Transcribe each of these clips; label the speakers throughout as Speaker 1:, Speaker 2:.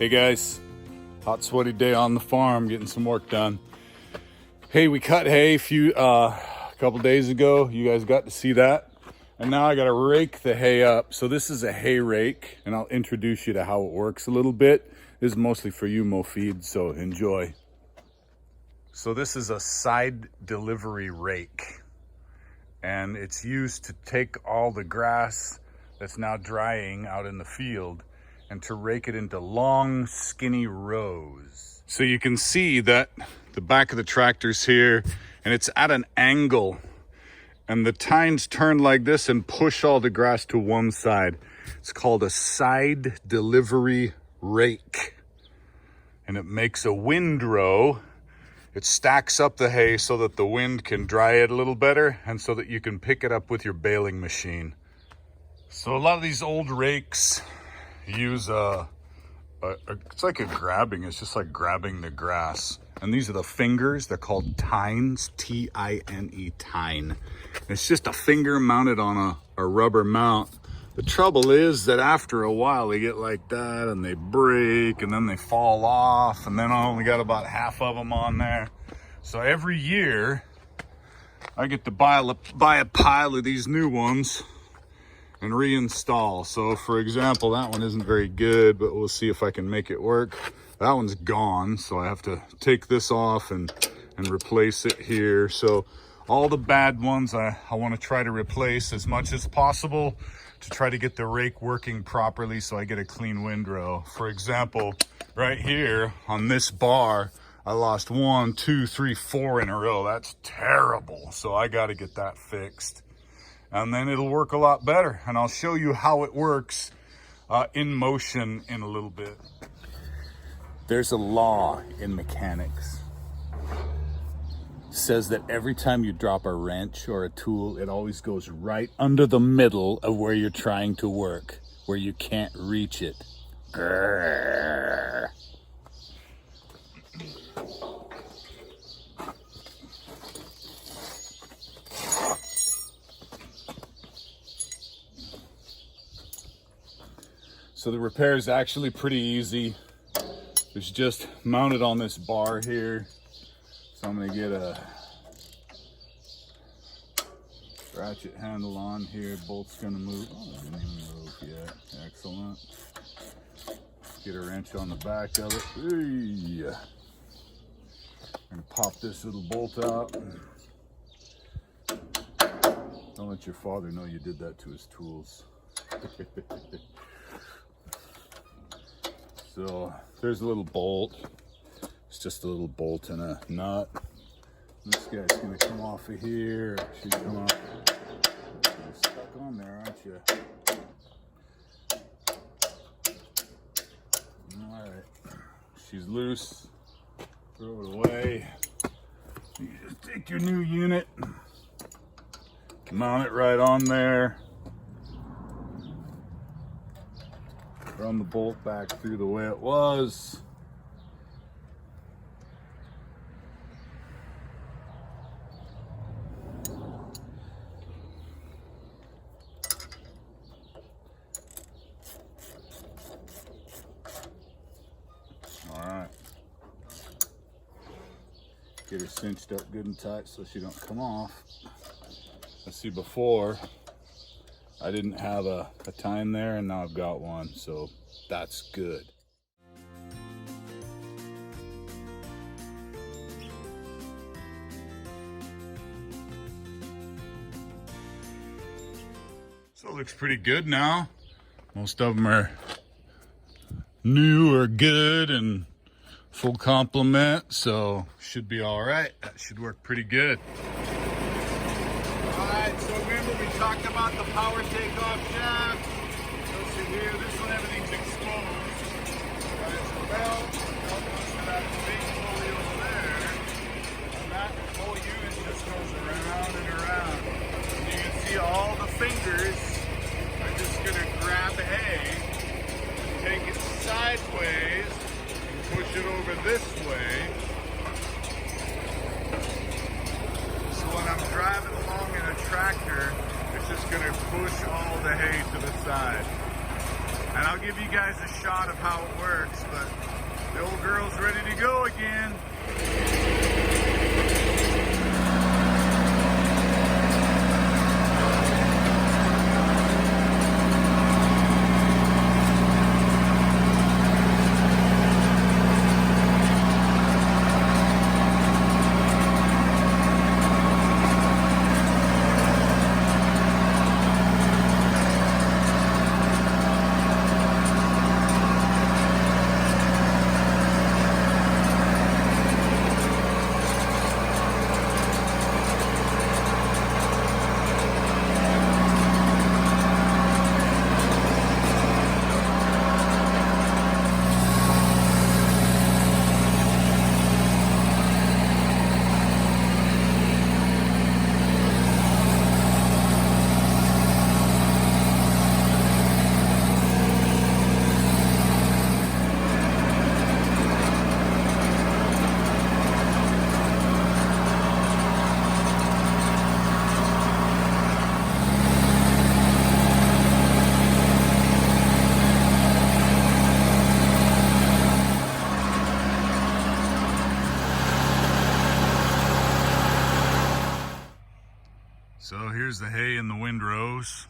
Speaker 1: Hey guys, hot sweaty day on the farm, getting some work done. Hey, we cut hay a couple days ago. You guys got to see that. And now I gotta rake the hay up. So this is a hay rake, and I'll introduce you to how it works a little bit. This is mostly for you, Mofeed, so enjoy. So this is a side delivery rake, and it's used to take all the grass that's now drying out in the field and to rake it into long, skinny rows. So you can see that the back of the tractor's here, and it's at an angle, and the tines turn like this and push all the grass to one side. It's called a side delivery rake, and it makes a windrow. It stacks up the hay so that the wind can dry it a little better, and so that you can pick it up with your baling machine. So a lot of these old rakes use it's like it's just like grabbing the grass. And these are the fingers, they're called tines, T-I-N-E, tine. It's just a finger mounted on a rubber mount. The trouble is that after a while they get like that and they break and then they fall off, and then I only got about half of them on there. So every year I get to buy a pile of these new ones and reinstall. So for example, that one isn't very good, but we'll see if I can make it work. That one's gone, so I have to take this off and replace it here. So all the bad ones I want to try to replace as much as possible to try to get the rake working properly so I get a clean windrow. For example, right here on this bar, I lost 1, 2, 3, 4 in a row. That's terrible. So I got to get that fixed, and then it'll work a lot better. And I'll show you how it works in motion in a little bit. There's a law in mechanics. It says that every time you drop a wrench or a tool, it always goes right under the middle of where you're trying to work, where you can't reach it. Grrr. So the repair is actually pretty easy. It's just mounted on this bar here. So I'm gonna get a ratchet handle on here. Bolt's gonna move. Oh, it didn't even move yet. Excellent. Get a wrench on the back of it. Hey. And pop this little bolt out. Don't let your father know you did that to his tools. So there's a little bolt. It's just a little bolt and a nut. This guy's gonna come off of here. She's come off. You're stuck on there, aren't you? All right. She's loose. Throw it away. You just take your new unit, mount it right on there. Run the bolt back through the way it was. All right. Get her cinched up good and tight so she don't come off. Let's see, before I didn't have a tine there, and now I've got one, so that's good. So it looks pretty good now. Most of them are new or good and full complement, so should be all right. That should work pretty good. So remember we talked about the power takeoff shaft. So here, this one, everything's exposed. But it's a belt. The belt goes to that big pulley over there. And that whole unit just goes around and around. And you can see all the fingers are just gonna grab hay and take it sideways and push it over this way. So when I'm driving along in a tractor, it's just going to push all the hay to the side. And I'll give you guys a shot of how it works, but the old girl's ready to go again. So here's the hay in the windrows.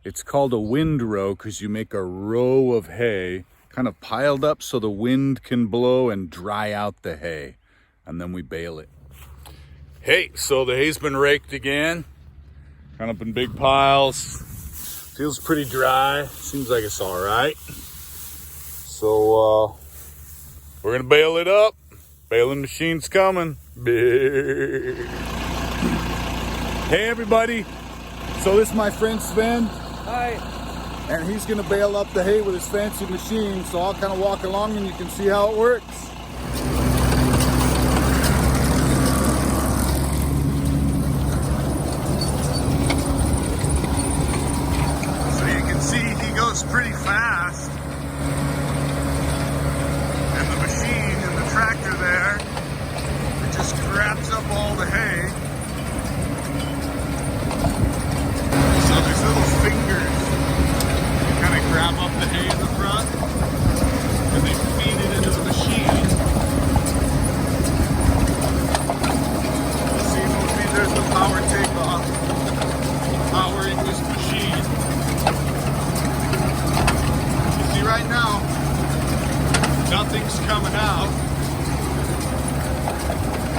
Speaker 1: It's called a windrow because you make a row of hay kind of piled up so the wind can blow and dry out the hay. And then we bale it. Hey, so the hay's been raked again. Kind of in big piles. Feels pretty dry. Seems like it's all right. So we're gonna bale it up. Baling machine's coming. Hey everybody, so this is my friend Sven.
Speaker 2: Hi.
Speaker 1: And he's gonna bale up the hay with his fancy machine, so I'll kind of walk along and you can see how it works. So you can see he goes pretty fast. And the machine and the tractor there, it just grabs up all the hay. These little fingers kind of grab up the hay in the front and they feed it into the machine. See, there's the power takeoff powering this machine. You see right now, nothing's coming out.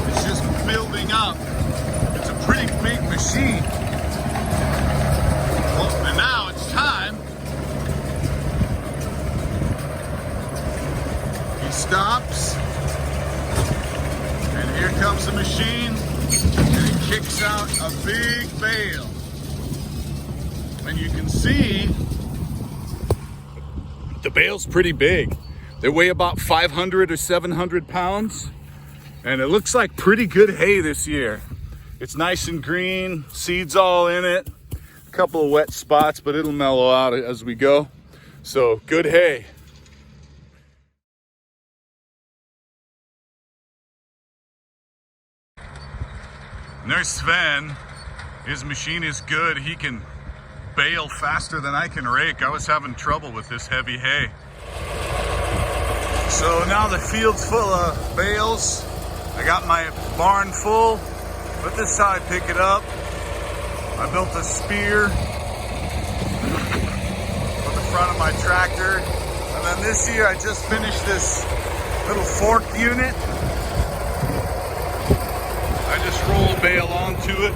Speaker 1: It's just building up. It's a pretty big machine. And now it's time. He stops. And here comes the machine. And it kicks out a big bale. And you can see the bale's pretty big. They weigh about 500 or 700 pounds. And it looks like pretty good hay this year. It's nice and green, seeds all in it. Couple of wet spots, but it'll mellow out as we go. So good hay. And there's Sven. His machine is good. He can bale faster than I can rake. I was having trouble with this heavy hay. So now the field's full of bales. I got my barn full, but this is how I pick it up. I built a spear for the front of my tractor. And then this year I just finished this little fork unit. I just roll a bale onto it.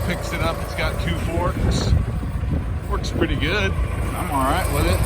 Speaker 1: Picks it up, it's got 2 forks. Works pretty good. I'm all right with it.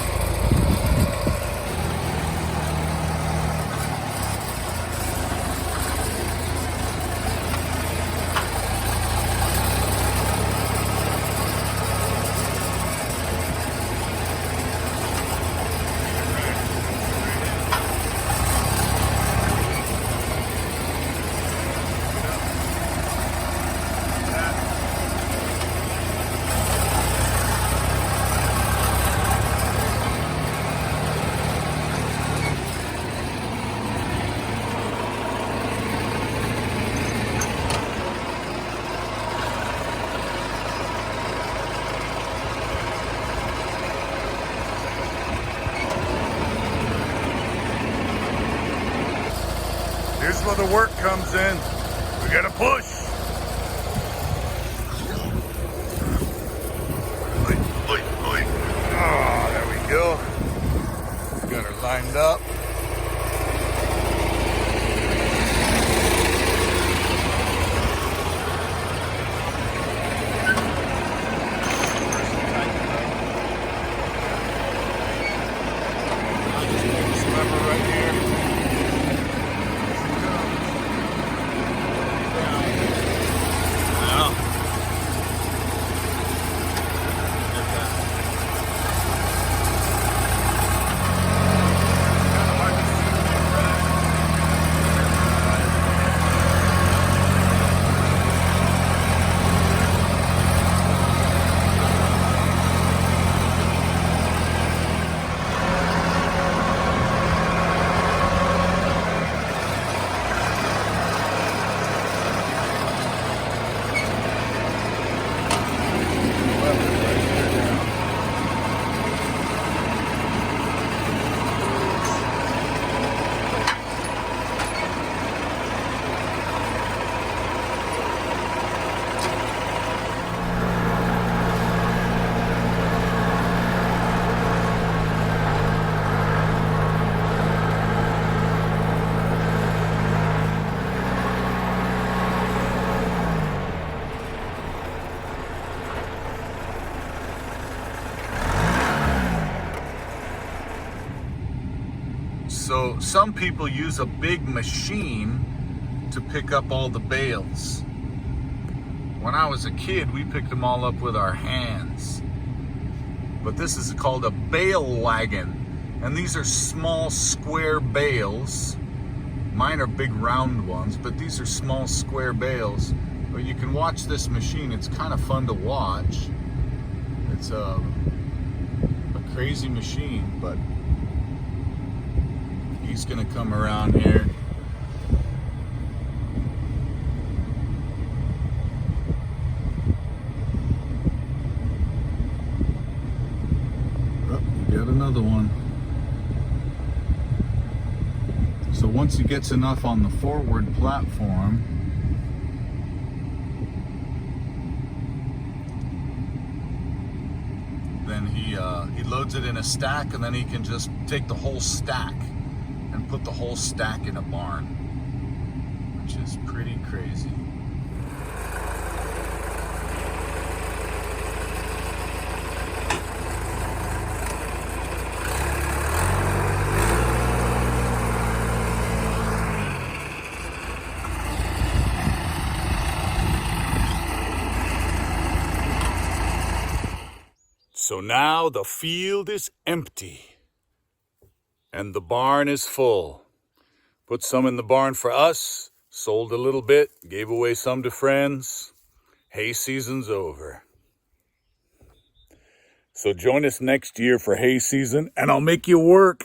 Speaker 1: That's where the work comes in. We gotta push. Oh, there we go. Got her lined up. So some people use a big machine to pick up all the bales. When I was a kid, we picked them all up with our hands. But this is called a bale wagon. And these are small square bales. Mine are big round ones, but these are small square bales. But you can watch this machine. It's kind of fun to watch. It's a crazy machine, but he's gonna come around here. Oh, you got another one. So once he gets enough on the forward platform, then he loads it in a stack, and then he can just take the whole stack and put the whole stack in a barn, which is pretty crazy. So now the field is empty and the barn is full. Put some in the barn for us, sold a little bit, gave away some to friends. Hay season's over. So join us next year for hay season and I'll make you work.